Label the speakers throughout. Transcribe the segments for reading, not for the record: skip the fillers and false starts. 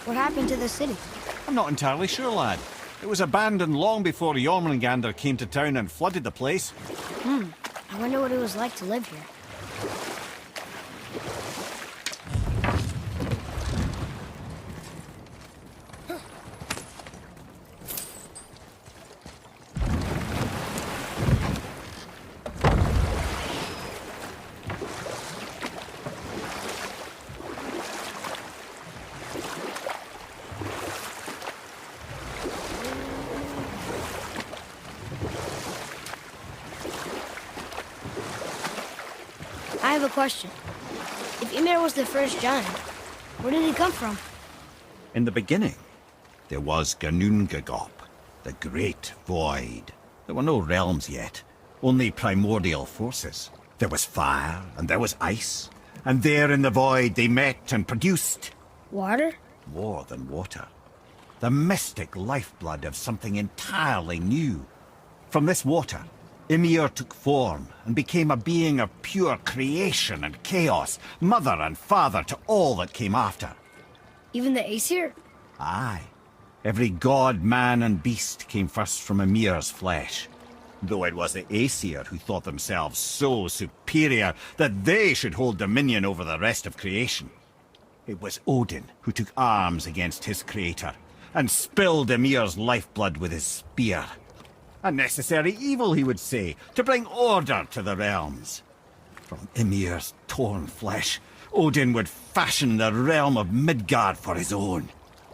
Speaker 1: What happened to the city?
Speaker 2: I'm not entirely sure, lad. It was abandoned long before Jormungandr came to town and flooded the place.
Speaker 1: I wonder what it was like to live here. I have a question. If Ymir was the first giant, where did he come from?
Speaker 2: In the beginning, there was Ginnungagop, the Great Void. There were no realms yet, only primordial forces. There was fire, and there was ice. And there in the void they met and produced...
Speaker 1: Water?
Speaker 2: More than water. The mystic lifeblood of something entirely new. From this water, Ymir took form and became a being of pure creation and chaos, mother and father to all that came after.
Speaker 1: Even the Aesir?
Speaker 2: Aye. Every god, man and beast came first from Ymir's flesh. Though it was the Aesir who thought themselves so superior that they should hold dominion over the rest of creation. It was Odin who took arms against his creator and spilled Ymir's lifeblood with his spear. A necessary evil, he would say, to bring order to the realms. From Ymir's torn flesh, Odin would fashion the realm of Midgard for his own.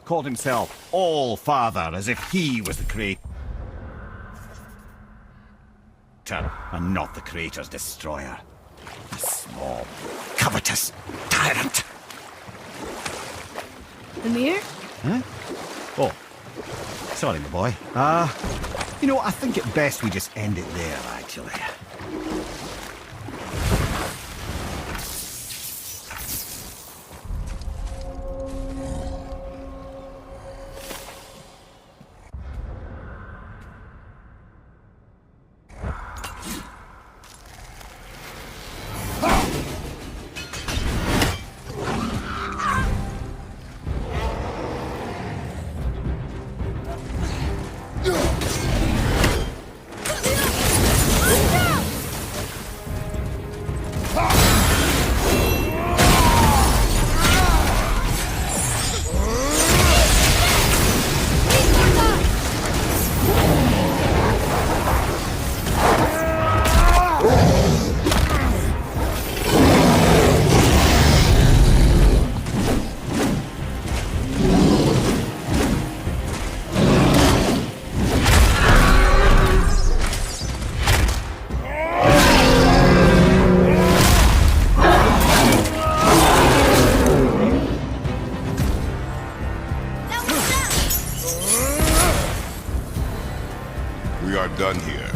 Speaker 2: Called himself All-Father, as if he was the creator, and not the creator's destroyer. A small, covetous tyrant.
Speaker 1: Ymir?
Speaker 2: Huh? Oh, sorry, my boy. You know, I think it best we just end it there, actually.
Speaker 3: We are done here.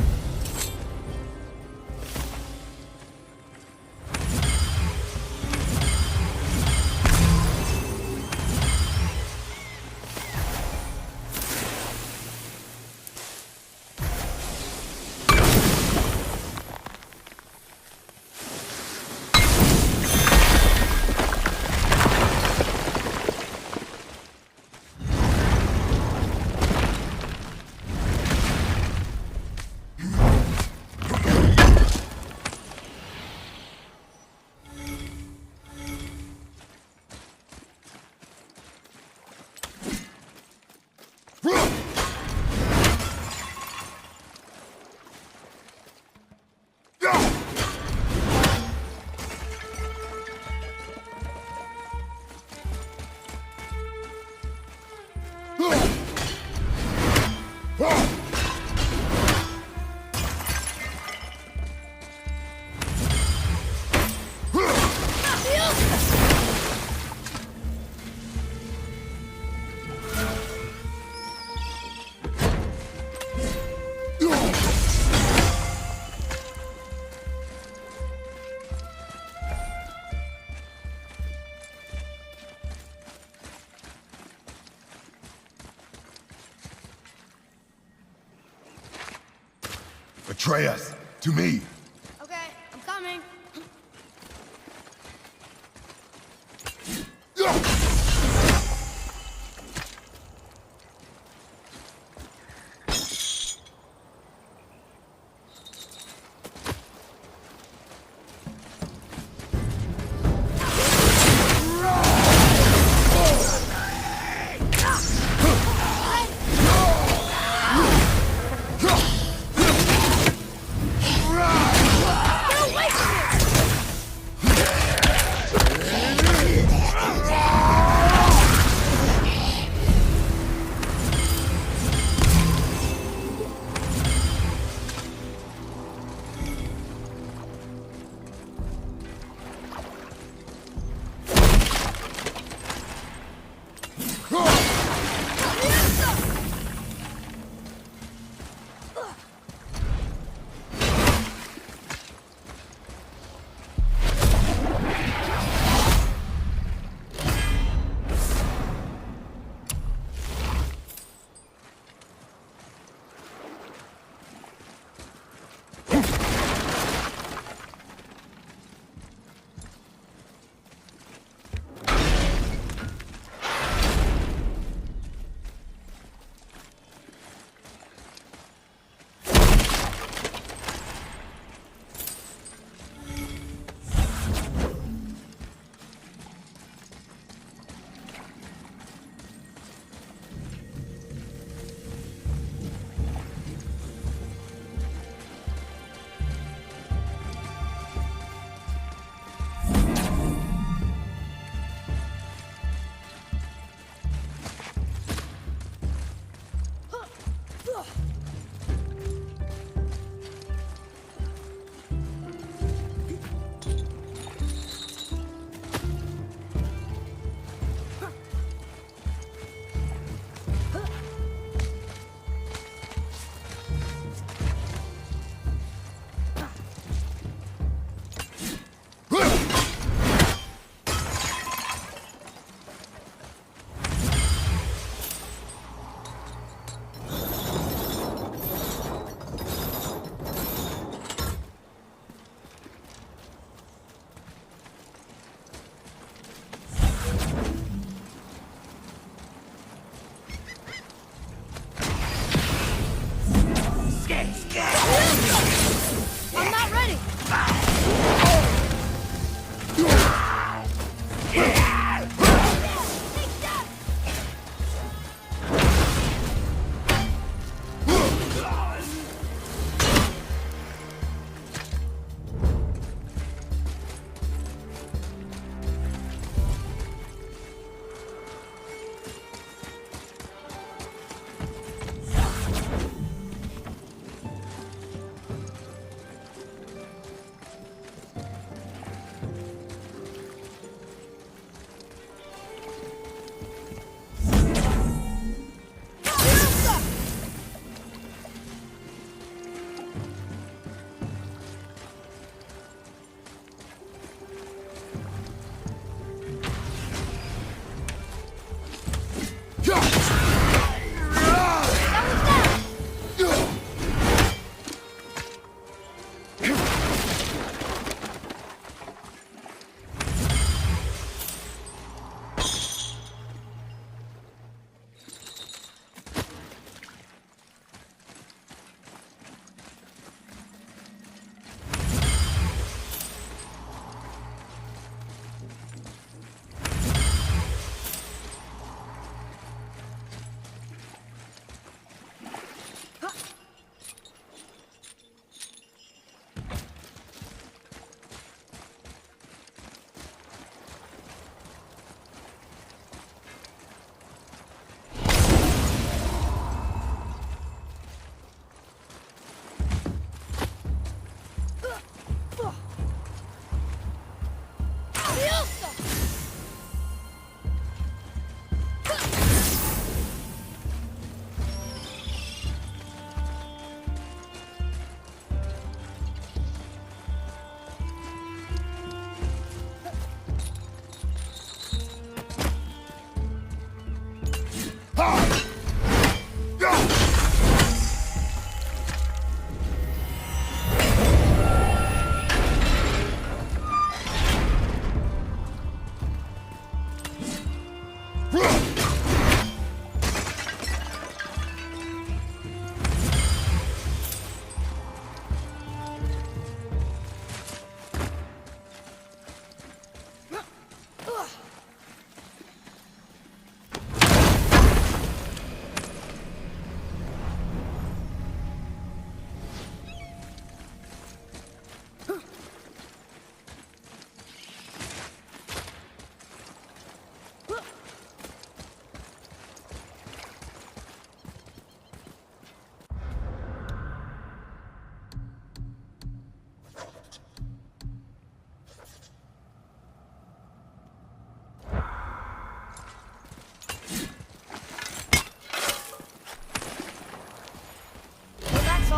Speaker 3: Atreus, to me.
Speaker 1: Okay, I'm coming.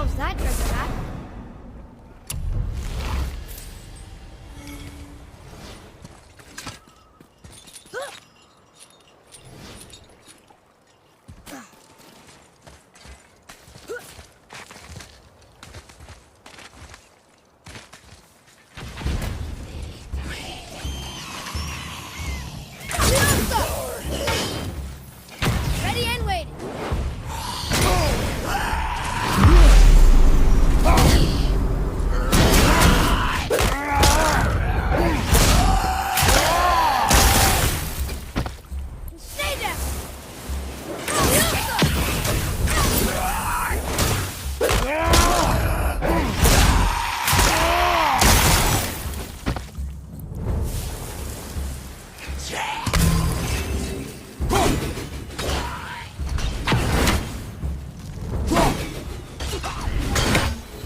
Speaker 1: how's that treasure map? Ready and waiting. Stay down.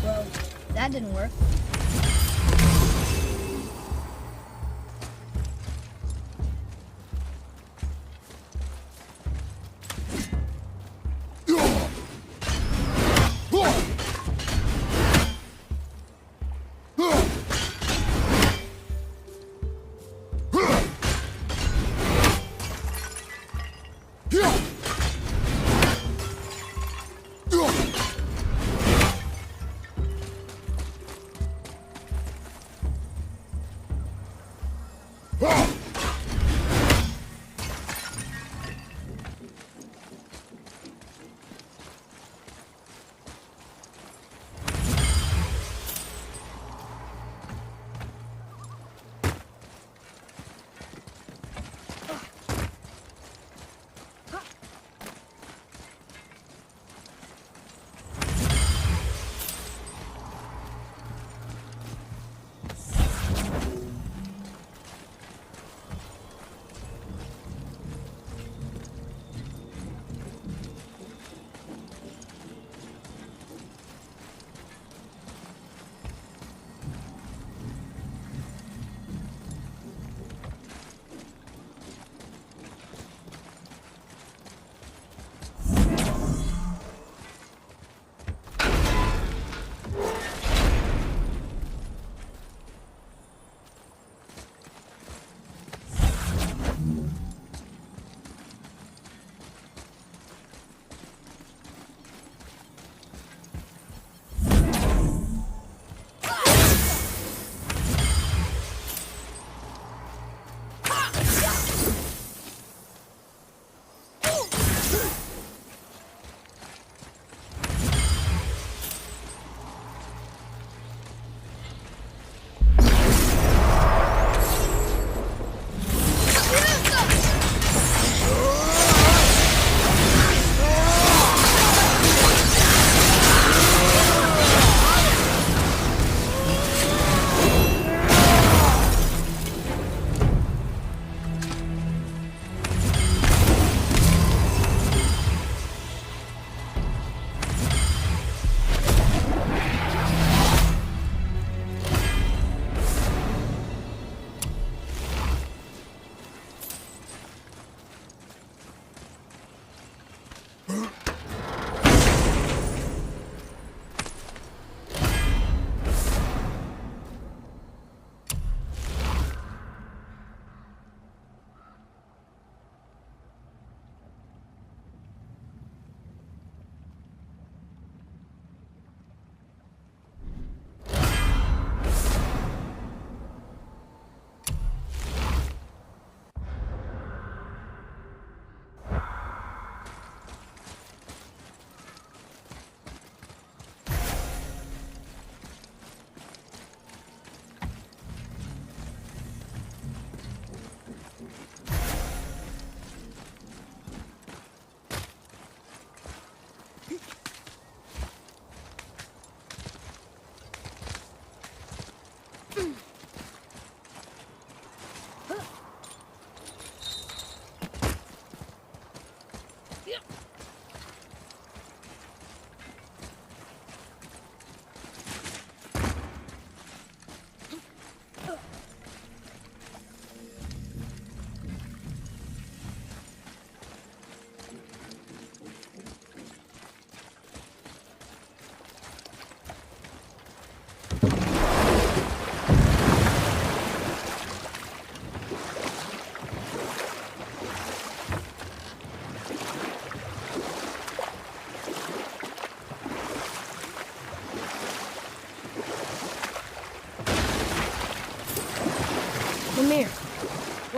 Speaker 1: Well, that didn't work.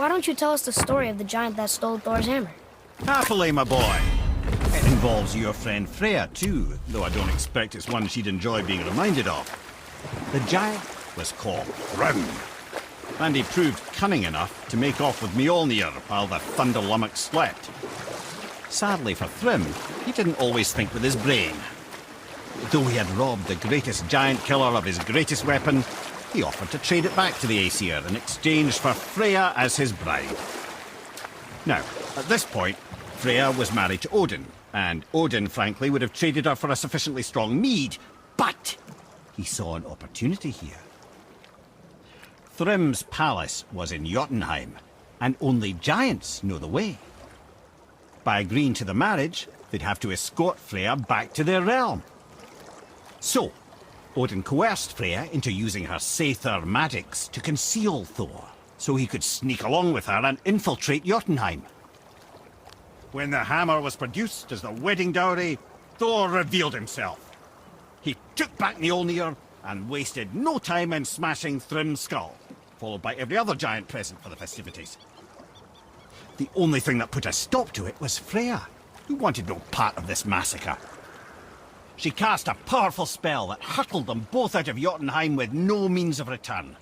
Speaker 1: Why don't you tell us the story of the giant that stole Thor's hammer?
Speaker 2: Happily, my boy. It involves your friend Freya, too, though I don't expect it's one she'd enjoy being reminded of. The giant was called Thrym, and he proved cunning enough to make off with Mjolnir while the Thunder Lummox slept. Sadly for Thrym, he didn't always think with his brain. Though he had robbed the greatest giant killer of his greatest weapon, he offered to trade it back to the Aesir in exchange for Freya as his bride. Now, at this point, Freya was married to Odin, and Odin, frankly, would have traded her for a sufficiently strong mead, but he saw an opportunity here. Thrym's palace was in Jotunheim, and only giants know the way. By agreeing to the marriage, they'd have to escort Freya back to their realm. So, Odin coerced Freya into using her Seithr magics to conceal Thor, so he could sneak along with her and infiltrate Jotunheim. When the hammer was produced as the wedding dowry, Thor revealed himself. He took back Mjolnir and wasted no time in smashing Thrym's skull, followed by every other giant present for the festivities. The only thing that put a stop to it was Freya, who wanted no part of this massacre. She cast a powerful spell that hurtled them both out of Jotunheim with no means of return.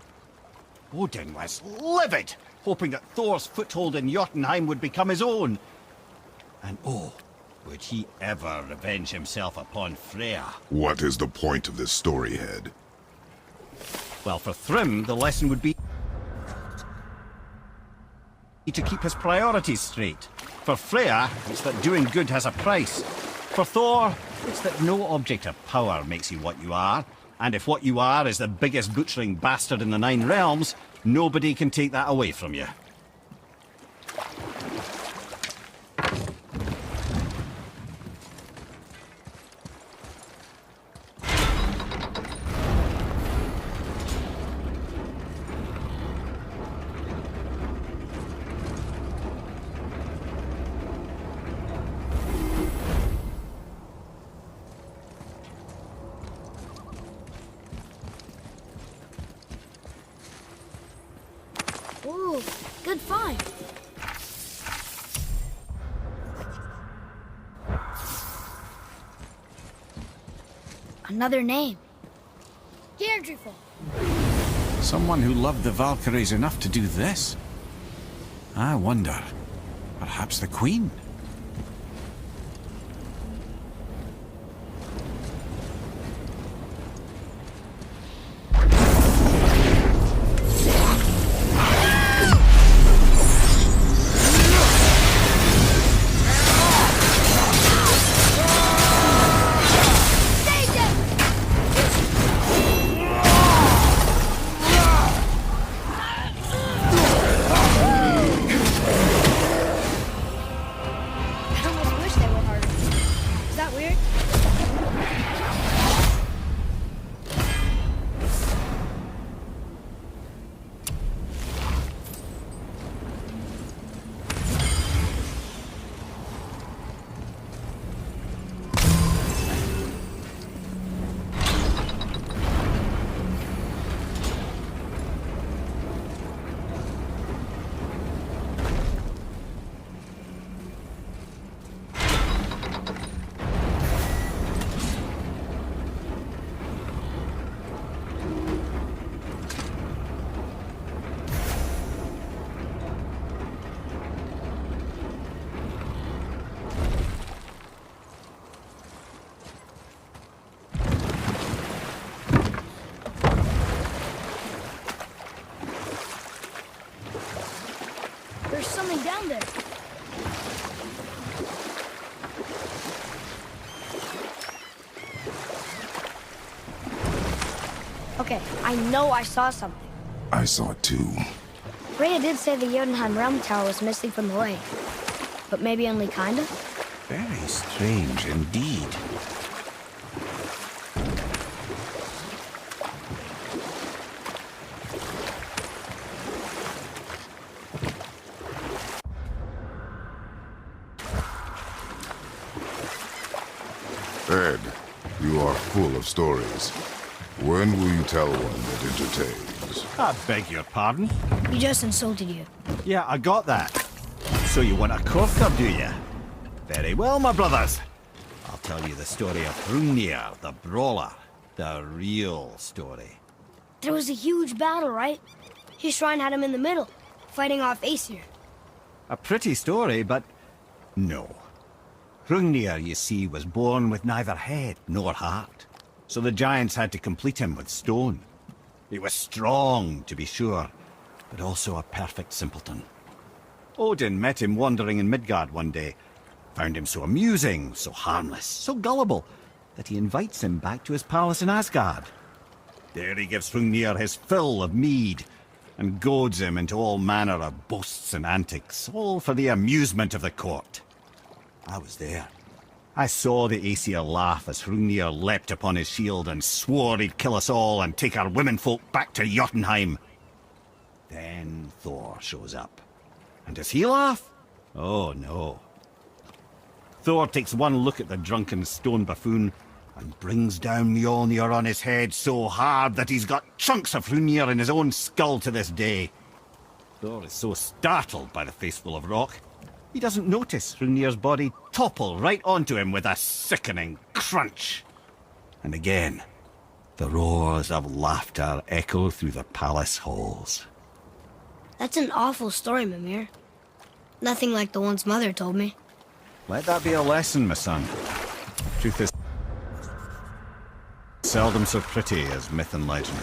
Speaker 2: Odin was livid, hoping that Thor's foothold in Jotunheim would become his own. And oh, would he ever revenge himself upon Freya?
Speaker 3: What is the point of this story, Head?
Speaker 2: Well, for Thrym, the lesson would be to keep his priorities straight. For Freya, it's that doing good has a price. For Thor, it's that no object of power makes you what you are. And if what you are is the biggest butchering bastard in the Nine Realms, nobody can take that away from you.
Speaker 1: Ooh, good find. Another name. Deirdreful.
Speaker 4: Someone who loved the Valkyries enough to do this? I wonder. Perhaps the Queen?
Speaker 1: There's something down there. Okay, I know I saw something.
Speaker 3: I saw it too.
Speaker 1: Freya did say the Jotunheim Realm Tower was missing from the lake. But maybe only kinda?
Speaker 4: Very strange indeed.
Speaker 3: Ed, you are full of stories. When will you tell one that entertained? news.
Speaker 2: I beg your pardon?
Speaker 1: He just insulted you.
Speaker 2: Yeah, I got that. So you want a corker, do you? Very well, my brothers. I'll tell you the story of Hrungnir, the brawler. The real story.
Speaker 1: There was a huge battle, right? His shrine had him in the middle, fighting off Aesir.
Speaker 2: A pretty story, but no. Hrungnir, you see, was born with neither head nor heart. So the giants had to complete him with stone. He was strong, to be sure, but also a perfect simpleton. Odin met him wandering in Midgard one day, found him so amusing, so harmless, so gullible, that he invites him back to his palace in Asgard. There he gives Hrungnir his fill of mead, and goads him into all manner of boasts and antics, all for the amusement of the court. I was there. I saw the Aesir laugh as Hrungnir leapt upon his shield and swore he'd kill us all and take our womenfolk back to Jotunheim. Then Thor shows up. And does he laugh? Oh, no. Thor takes one look at the drunken stone buffoon and brings down Mjolnir on his head so hard that he's got chunks of Hrungnir in his own skull to this day. Thor is so startled by the face full of rock, he doesn't notice Hrungnir's body topple right onto him with a sickening crunch. And again, the roars of laughter echo through the palace halls.
Speaker 1: That's an awful story, Mimir. Nothing like the ones Mother told me.
Speaker 2: Let that be a lesson, my son. Truth is seldom so pretty as myth and legend.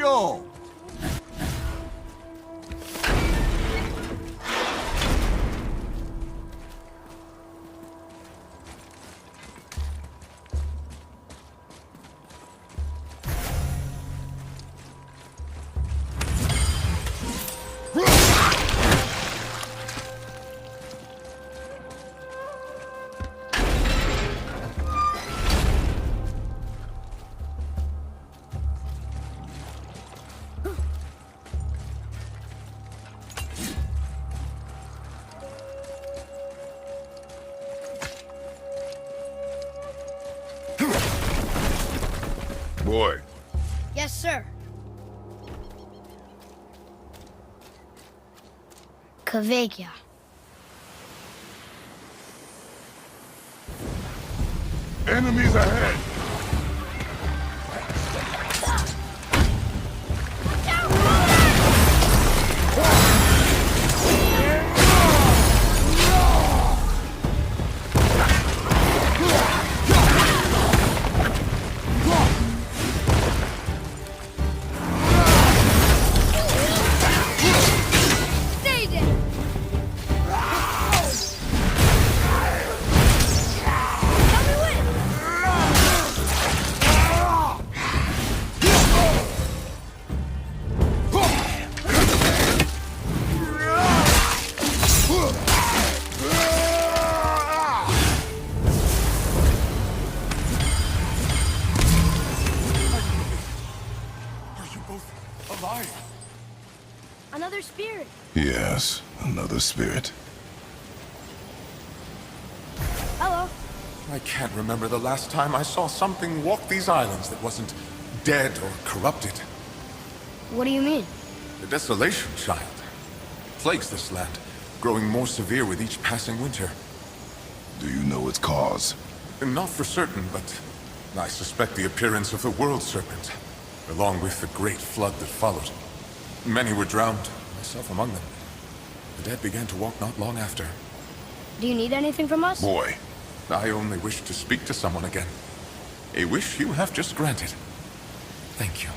Speaker 2: go!
Speaker 3: Boy,
Speaker 1: Yes, sir. Kvekia.
Speaker 3: enemies ahead!
Speaker 1: Stay there! Tell me when!
Speaker 3: Are you both alive?
Speaker 1: Another spirit.
Speaker 3: Yes, another spirit.
Speaker 1: Hello.
Speaker 5: I can't remember the last time I saw something walk these islands that wasn't dead or corrupted.
Speaker 1: What do you mean?
Speaker 5: The desolation, child, plagues this land, growing more severe with each passing winter.
Speaker 3: Do you know its cause?
Speaker 5: Not for certain, but I suspect the appearance of the World Serpent, along with the great flood that followed. Many were drowned, myself among them. The dead began to walk not long after.
Speaker 1: Do you need anything from us?
Speaker 3: Boy,
Speaker 5: I only wish to speak to someone again. A wish you have just granted. Thank you.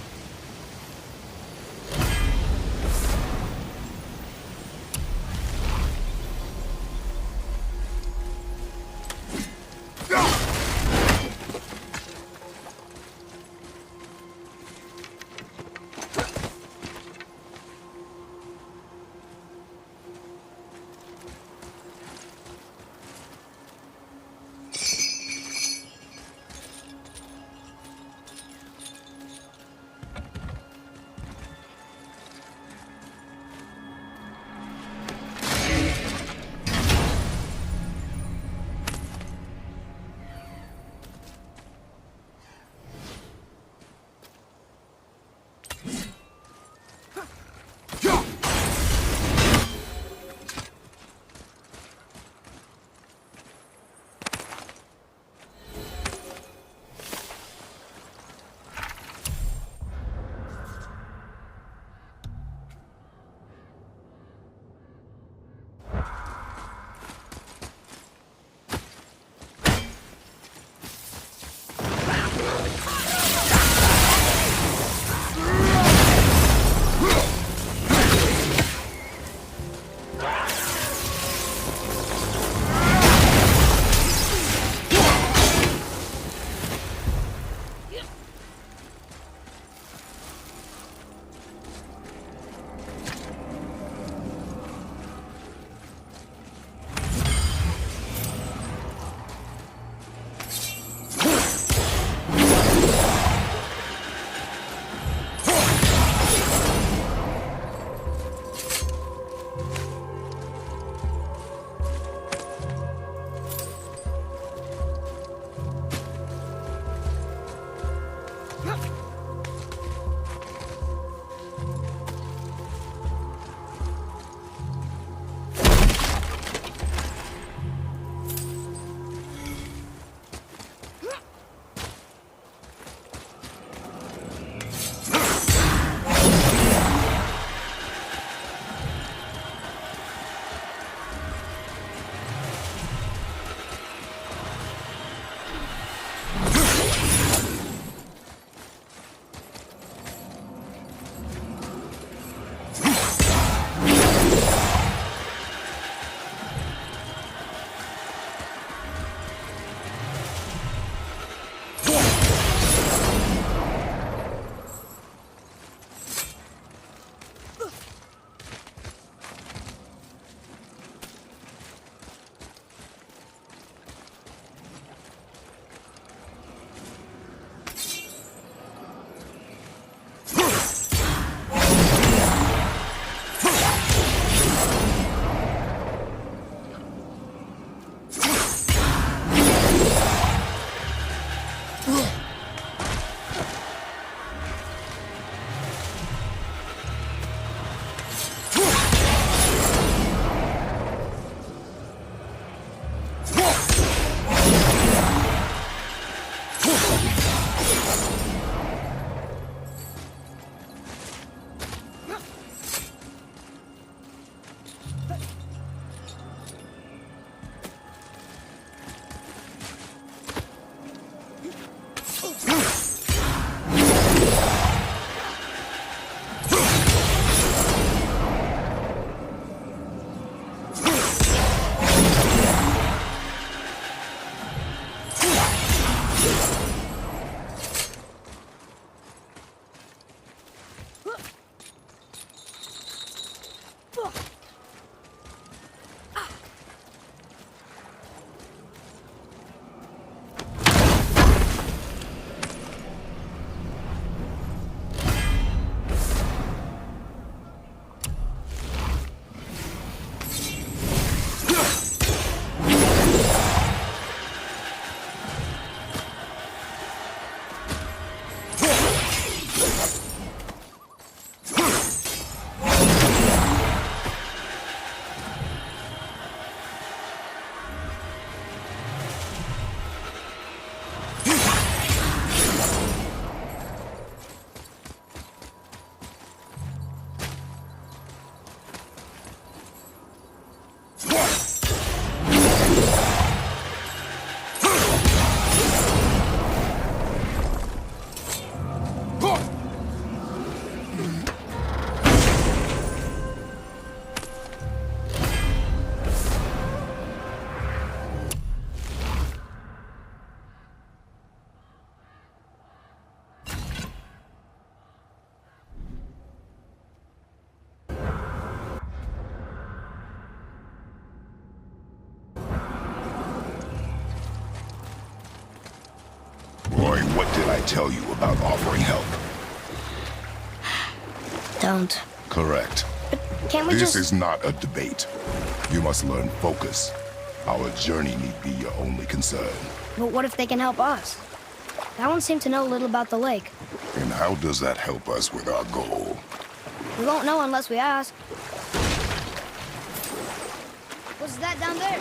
Speaker 3: tell you about offering help.
Speaker 1: Don't.
Speaker 3: Correct.
Speaker 1: Can't we
Speaker 3: This
Speaker 1: just...
Speaker 3: is not a debate. You must learn focus. Our journey need be your only concern.
Speaker 1: But what if they can help us? That one seemed to know a little about the lake.
Speaker 3: And how does that help us with our goal?
Speaker 1: We won't know unless we ask. What's that down there?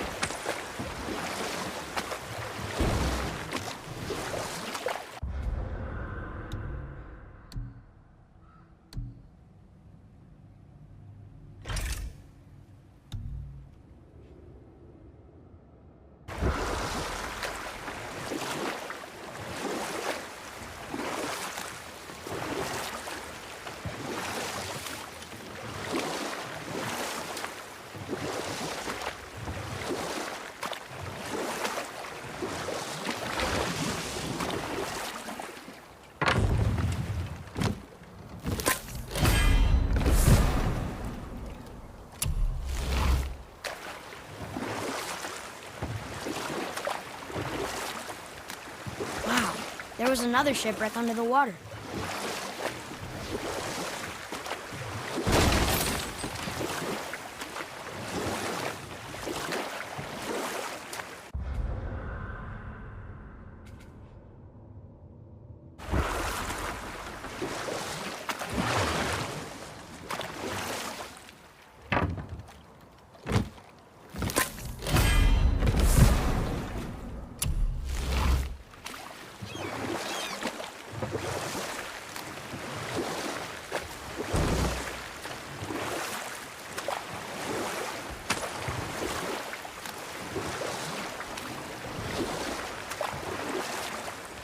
Speaker 1: There was another shipwreck under the water.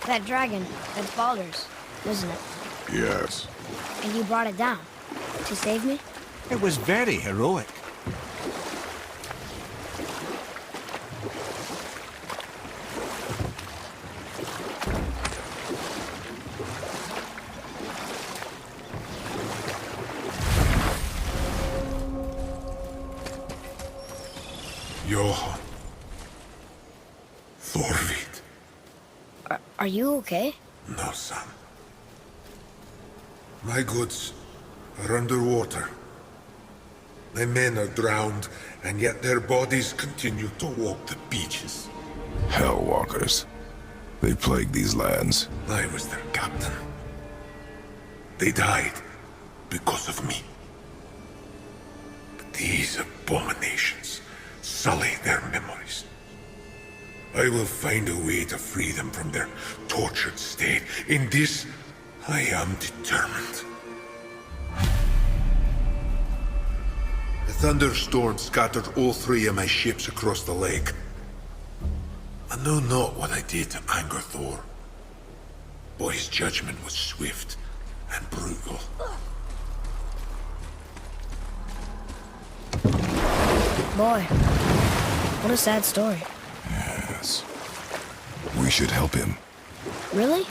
Speaker 1: That dragon, that's Baldur's, isn't it?
Speaker 3: Yes.
Speaker 1: And you brought it down to save me?
Speaker 2: It was very heroic.
Speaker 5: Johan. Thorvid.
Speaker 1: Are you okay?
Speaker 5: No, son. My goods are underwater. My men are drowned, and yet their bodies continue to walk the beaches.
Speaker 3: Hellwalkers. They plague these lands.
Speaker 5: I was their captain. They died because of me. But these abominations sully their memories. I will find a way to free them from their tortured state. In this, I am determined. The thunderstorm scattered all 3 of my ships across the lake. I know not what I did to anger Thor. But his judgment was swift and brutal.
Speaker 1: Boy, what a sad story.
Speaker 3: Yes. We should help him.
Speaker 1: Really?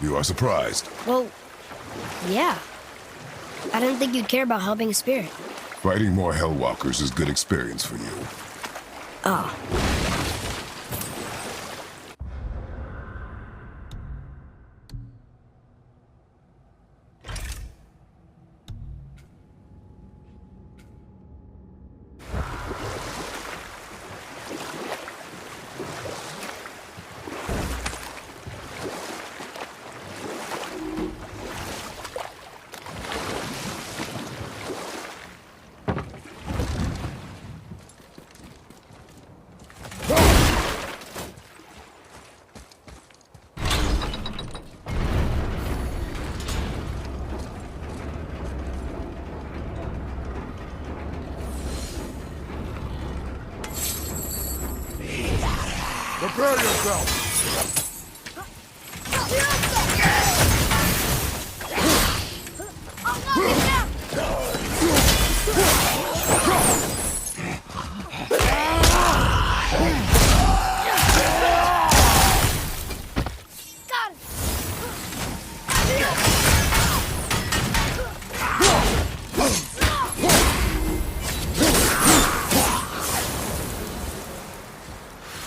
Speaker 3: You are surprised.
Speaker 1: Well, yeah. I didn't think you'd care about helping a spirit.
Speaker 3: Fighting more Hellwalkers is good experience for you.
Speaker 1: Oh.
Speaker 3: Prepare yourself!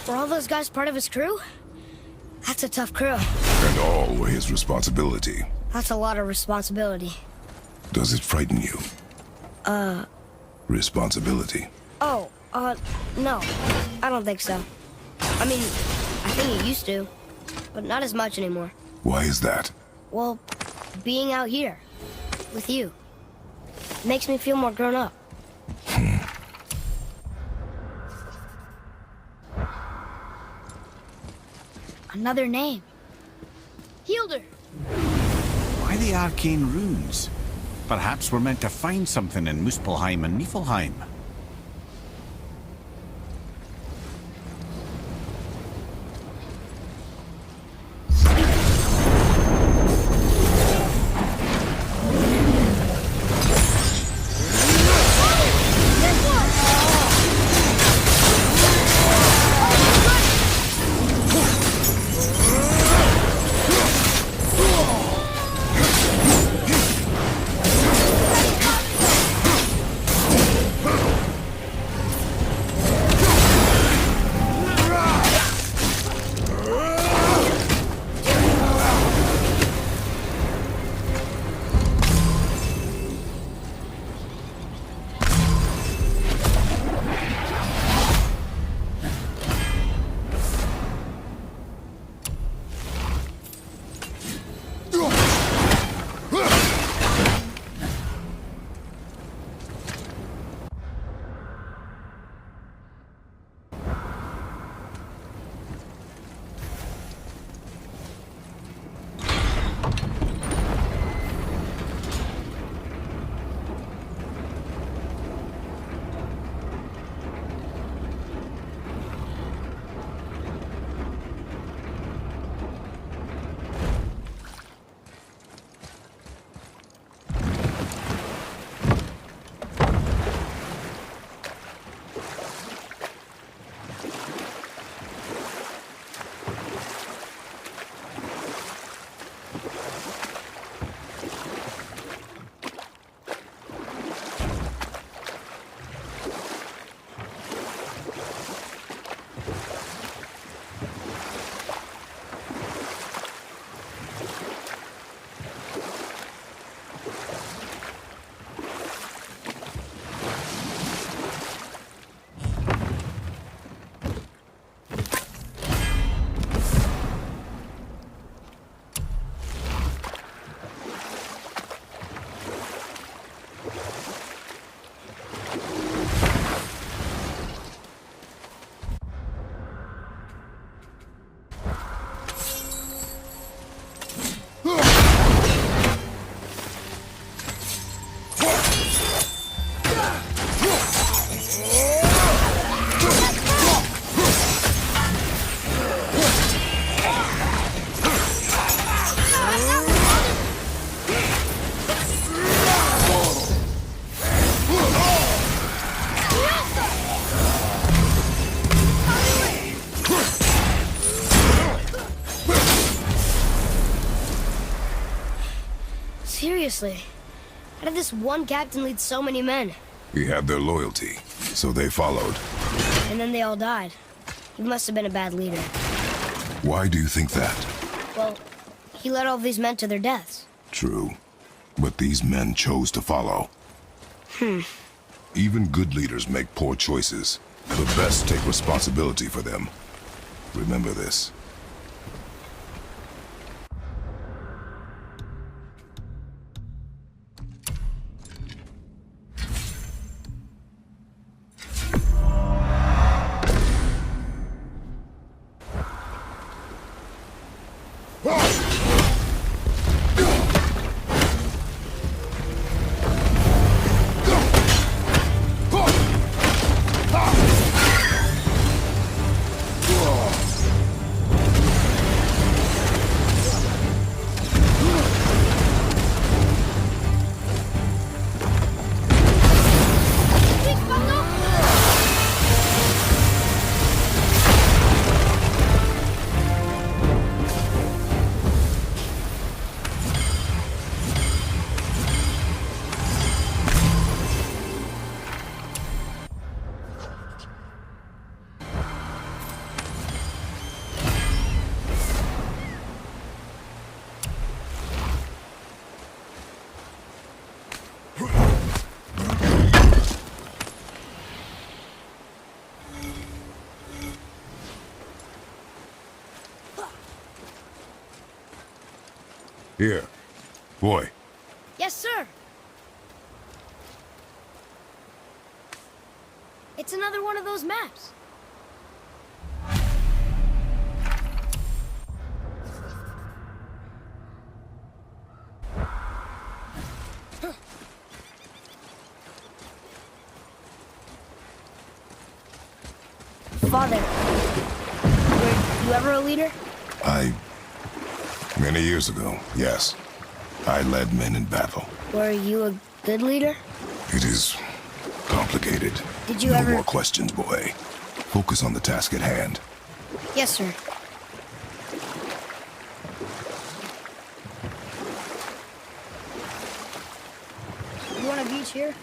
Speaker 1: Were all those guys part of his crew? That's a tough crew.
Speaker 3: And all were his responsibility.
Speaker 1: That's a lot of responsibility.
Speaker 3: Does it frighten you? Responsibility.
Speaker 1: Oh, no. I don't think so. I mean, I think it used to, but not as much anymore.
Speaker 3: Why is that?
Speaker 1: Well, being out here, with you, makes me feel more grown up. Another name. Hilder.
Speaker 4: Why the arcane runes? Perhaps we're meant to find something in Muspelheim and Niflheim.
Speaker 1: Seriously, how did this one captain lead so many men?
Speaker 3: He had their loyalty, so they followed.
Speaker 1: And then they all died. He must have been a bad leader.
Speaker 3: Why do you think that?
Speaker 1: Well, he led all these men to their deaths.
Speaker 3: True. But these men chose to follow. Even good leaders make poor choices. The best take responsibility for them. Remember this. Here. Boy.
Speaker 1: Yes, sir. It's another one of those maps. Father, were you ever a leader?
Speaker 3: Many years ago, yes. I led men in battle.
Speaker 1: Were you a good leader?
Speaker 3: It is complicated.
Speaker 1: Did you
Speaker 3: no
Speaker 1: ever...
Speaker 3: more questions, boy. Focus on the task at hand.
Speaker 1: Yes, sir. You want a beach here?